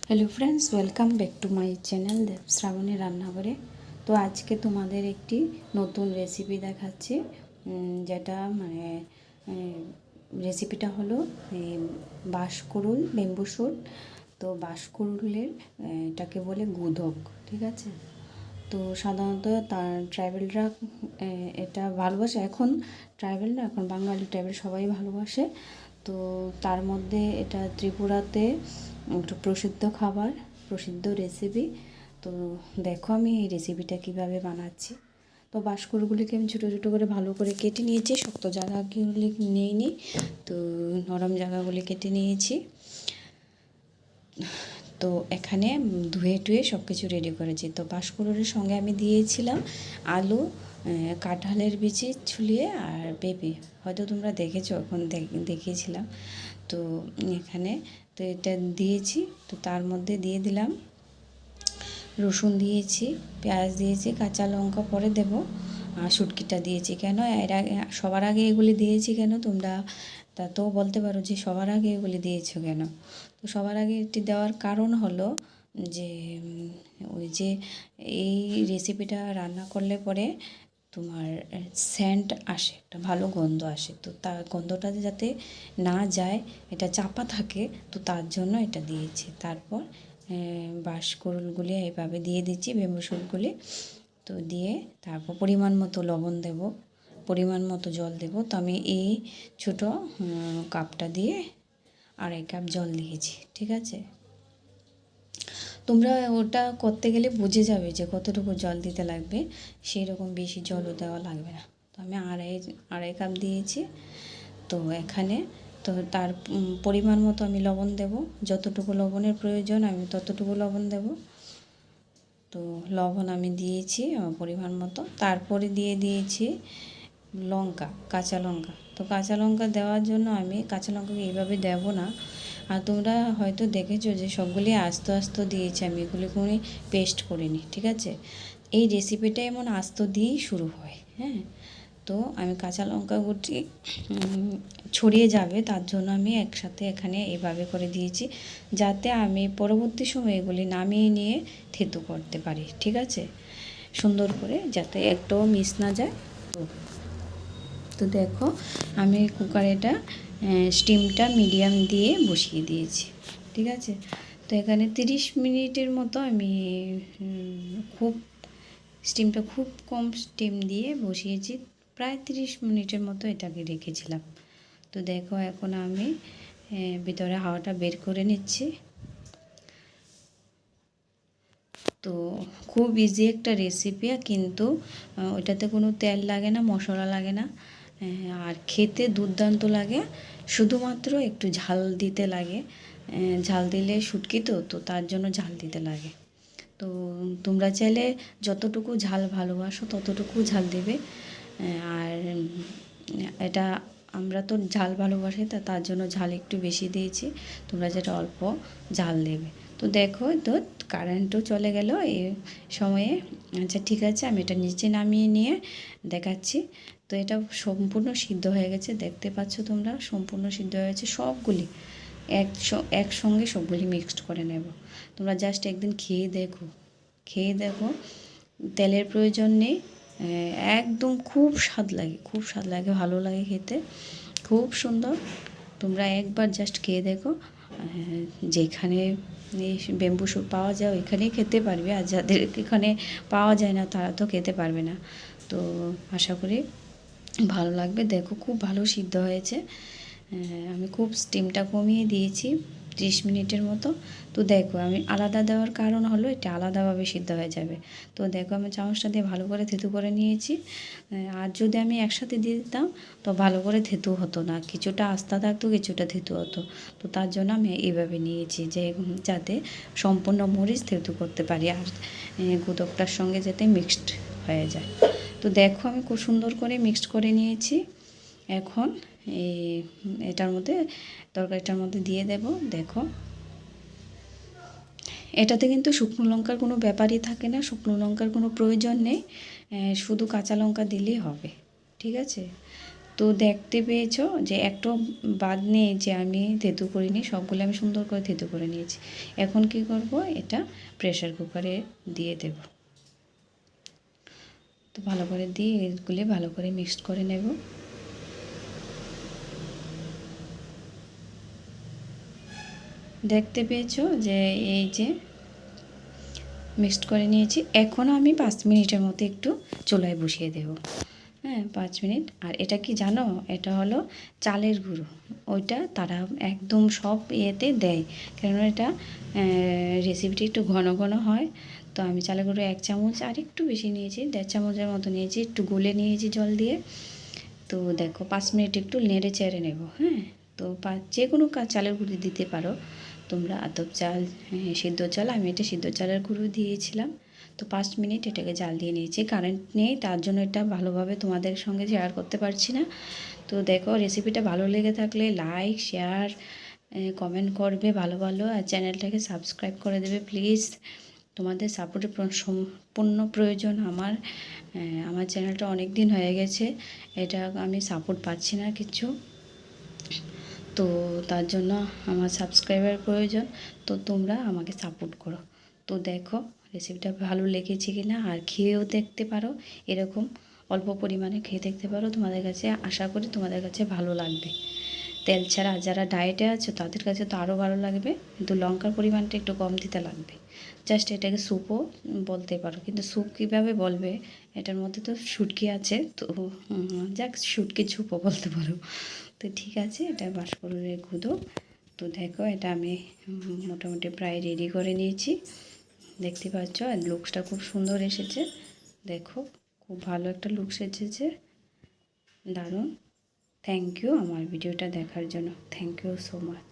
Hello friends, welcome back to my channel Shrabani রান্নাঘরে। তো আজকে তোমাদের একটি নতুন রেসিপি দেখাচ্ছি, যেটা রেসিপিটা হলো বাঁশকুড়ুল বেম্বু শ্যুট। তো বাঁশকুড়ুলের এটাকে বলে গুদক, ঠিক আছে। তো সাধারণত তার ট্রাইবেলরা এটা ভালোবাসে। এখন ট্রাইবেল না, এখন বাঙালি ট্রাইবেল সবাই ভালোবাসে। তো তার মধ্যে এটা ত্রিপুরাতে একটু প্রসিদ্ধ খাবার, প্রসিদ্ধ রেসিপি। তো দেখো আমি এই রেসিপিটা কিভাবে বানাচ্ছি। তো বাঁশকুড়গুলিকে আমি ছোটো ছোটো করে ভালো করে কেটে নিয়েছি, শক্ত জায়গাগুলি নিইনি, তো নরম জায়গাগুলি কেটে নিয়েছি। তো এখানে ধুয়ে টুয়ে সব কিছু রেডি করেছি। তো বাঁশকুড়ুলের সঙ্গে আমি দিয়েছিলাম আলু, কাঁঠালের বিচি ছুলিয়ে আর পেঁপে, হয়তো তোমরা দেখেছো, এখন দেখিয়েছিলাম। তো এখানে তো এটা দিয়েছি। তো তার মধ্যে দিয়ে দিলাম রসুন দিয়েছি, পেঁয়াজ দিয়েছি, কাঁচা লঙ্কা পরে দেব, আর শুটকিটা দিয়েছি। কেন এর আগে সবার আগে এগুলি দিয়েছি কেন, তোমরা তা তো বলতে পারো যে সবার আগে এগুলি দিয়েছো কেন। তো সবার আগে এটি দেওয়ার কারণ হলো যে ওই যে এই রেসিপিটা রান্না করলে পরে তোমার সেন্ট আসে, একটা ভালো গন্ধ আসে। তো তার গন্ধটা যাতে না যায়, এটা চাপা থাকে, তো তার জন্য এটা দিয়েছি। তারপর বাঁশকুড়ুলগুলি এইভাবে দিয়ে দিচ্ছি, বেম্বু শ্যুটগুলি। তো দিয়ে তারপর পরিমাণ মতো লবণ দেব, পরিমাণ মতো জল দেব। তো আমি এই ছোটো কাপটা দিয়ে 2.5 কাপ জল দিয়েছি, ঠিক আছে। তোমরা ওটা করতে গেলে বুঝে যাবে যে কতটুকু জল দিতে লাগবে, সেই রকম বেশি জলও দেওয়া লাগবে না। তো আমি আড়াই কাপ দিয়েছি। তো এখানে তো তার পরিমাণ মতো আমি লবণ দেব, যতটুকু লবণের প্রয়োজন আমি ততটুকু লবণ দেব। তো লবণ আমি দিয়েছি আমার পরিমাণ মতো। তারপরে দিয়ে দিয়েছি লঙ্কা, কাঁচা লঙ্কা। তো কাঁচা লঙ্কা দেওয়ার জন্য আমি কাঁচা লঙ্কাকে এইভাবে দেব না। আর তোমরা হয়তো দেখেছো যে সবগুলি আস্ত আস্ত দিয়েছি, আমি এগুলি কোনো পেস্ট করিনি, ঠিক আছে। এই রেসিপিটা এমন আস্ত দিয়েই শুরু হয়, হ্যাঁ। তো আমি কাঁচা লঙ্কা গুটি ছড়িয়ে যাবে, তার জন্য আমি একসাথে এখানে এইভাবে করে দিয়েছি, যাতে আমি পরবর্তী সময় এগুলি নামিয়ে নিয়ে থেতু করতে পারি, ঠিক আছে, সুন্দর করে, যাতে একটাও মিস না যায়। তো দেখো আমি কুকারেটা স্টিমটা মিডিয়াম দিয়ে বসিয়ে দিয়েছি, ঠিক আছে। তো এখানে 30 মিনিটের মতো আমি স্টিমটা খুব কম স্টিম দিয়ে বসিয়েছি, প্রায় 30 মিনিটের মতো এটাকে রেখেছিলাম। তো দেখো এখন আমি ভিতরে হাওয়াটা বের করে নিচ্ছি। তো খুব ইজি একটা রেসিপি, কিন্তু ওইটাতে কোনো তেল লাগে না, মশলা লাগে না, আর খেতে দুর্দান্ত লাগে। শুধুমাত্র একটু ঝাল দিতে লাগে, ঝাল দিলে শুটকি তো তার জন্য ঝাল দিতে লাগে। তো তোমরা চাইলে যতটুকু ঝাল ভালোবাসো ততটুকু ঝাল দেবে। আর এটা আমরা তো ঝাল ভালোবাসি, তার জন্য ঝাল একটু বেশি দিয়েছি, তোমরা যেটা অল্প ঝাল দেবে। তো দেখো, তো কারেন্টও চলে গেল এই সময়ে। আচ্ছা ঠিক আছে, আমি এটা নিচে নামিয়ে নিয়ে দেখাচ্ছি। তো এটা সম্পূর্ণ সিদ্ধ হয়ে গেছে, দেখতে পাচ্ছ তোমরা, সম্পূর্ণ সিদ্ধ হয়ে গেছে। সবগুলি একসঙ্গে সবগুলি মিক্সড করে নেব। তোমরা জাস্ট একদিন খেয়ে দেখো, তেলের প্রয়োজন নেই, একদম খুব স্বাদ লাগে, খুব স্বাদ লাগে, ভালো লাগে খেতে, খুব সুন্দর। তোমরা একবার জাস্ট খেয়ে দেখো। যেখানে বেম্বু শ্যুট পাওয়া যায় ওইখানেই খেতে পারবে, আর যাদের এখানে পাওয়া যায় না তারা তো খেতে পারবে না। তো আশা করি ভালো লাগবে। দেখো খুব ভালো সিদ্ধ হয়েছে, আমি খুব স্টিমটা কমিয়ে দিয়েছি 30 মিনিটের মতো। তো দেখো আমি আলাদা দেওয়ার কারণ হলো এটা আলাদাভাবে সিদ্ধ হয়ে যাবে। তো দেখো আমি চামচটা দিয়ে ভালো করে থেতু করে নিয়েছি। আর যদি আমি একসাথে দিয়ে দিতাম তো ভালো করে থেতু হতো না, কিছুটা আস্তা থাকতো, কিছুটা থেতু হতো। তো তার জন্য আমি এইভাবে নিয়েছি, যে যাতে সম্পূর্ণ মরিচ থেতু করতে পারি, আর গুদকটার সঙ্গে যাতে মিক্সড হয়ে যায়। তো দেখো আমি খুব সুন্দর করে মিক্সড করে নিয়েছি। এখন এটার মধ্যে তরকারিটার মধ্যে দিয়ে দেব। দেখো এটাতে কিন্তু শুকনো লঙ্কার কোনো ব্যাপারই থাকে না, শুকনো লঙ্কার কোনো প্রয়োজন নেই, শুধু কাঁচা লঙ্কা দিলেই হবে, ঠিক আছে। তো দেখতে পেয়েছো যে একটু বাদ নেই যে আমি থেতু করিনি, সবগুলো আমি সুন্দর করে থেতু করে নিয়েছি। এখন কি করব, এটা প্রেসার কুকারে দিয়ে দেব। তো ভালো করে দিয়ে এগুলি ভালো করে মিক্সড করে নেব। দেখতে পেয়েছো যে এই যে মিক্সড করে নিয়েছি। এখন আমি 5 মিনিটের মতো একটু চুলায় বসিয়ে দেব। হ্যাঁ, 5 মিনিট। আর এটা কি জানো, এটা হলো চালের গুঁড়ো। ওইটা তারা একদম সব ইয়েতে দেয়, কারণ এটা রেসিপিটি একটু ঘন ঘন হয়। তো আমি চালের গুঁড়ো 1 চামচ আর একটু বেশি নিয়েছি, 1.5 চামচের মতো নিয়েছি, একটু গুলে নিয়েছি জল দিয়ে। তো দেখো 5 মিনিট একটু নেড়ে চেড়ে নেব। হ্যাঁ, তো যে কোনো চালের গুঁড়ো দিতে পারো তোমরা, আতপ চাল, সিদ্ধ চাল। আমি এটা সিদ্ধ চালের গুঁড়ো দিয়েছিলাম। তো 5 মিনিট এটাকে জাল দিয়ে নিয়েছি। কারেন্ট নেই, তার জন্য এটা ভালোভাবে তোমাদের সঙ্গে শেয়ার করতে পারছি না। তো দেখো, রেসিপিটা ভালো লেগে থাকলে লাইক, শেয়ার, কমেন্ট করবে ভালো ভালো, আর চ্যানেলটাকে সাবস্ক্রাইব করে দেবে প্লিজ। তোমাদের সাপোর্টের সম্পূর্ণ প্রয়োজন আমার। আমার চ্যানেলটা অনেক দিন হয়ে গেছে, এটা আমি সাপোর্ট পাচ্ছি না কিছু, তো তার জন্য আমার সাবস্ক্রাইবার প্রয়োজন। তো তোমরা আমাকে সাপোর্ট করো। তো দেখো রেসিপিটা ভালো লেগেছে কি না, আর খেয়েও দেখতে পারো, এরকম অল্প পরিমাণে খেয়ে দেখতে পারো। তোমাদের কাছে আশা করি তোমাদের কাছে ভালো লাগবে। তেল ছাড়া যারা ডায়েটে আছো তাদের কাছে তো আরও ভালো লাগবে, কিন্তু লঙ্কার পরিমাণটা একটু কম দিতে লাগবে। জাস্ট এটাকে স্যুপও বলতে পারো, কিন্তু স্যুপ কীভাবে বলবে, এটার মধ্যে তো শুটকি আছে, তো যাক শুটকি স্যুপও বলতে পারো। তো ঠিক আছে, এটা বাঁশপালুরের গুঁড়ো। তো দেখো এটা আমি মোটামুটি প্রায় রেডি করে নিয়েছি। দেখতে পাচ্ছ লুকসটা খুব সুন্দর এসেছে। দেখো খুব ভালো একটা লুকস এসেছে, দারুণ। থ্যাংক ইউ আমার ভিডিওটা দেখার জন্য। Thank you so much.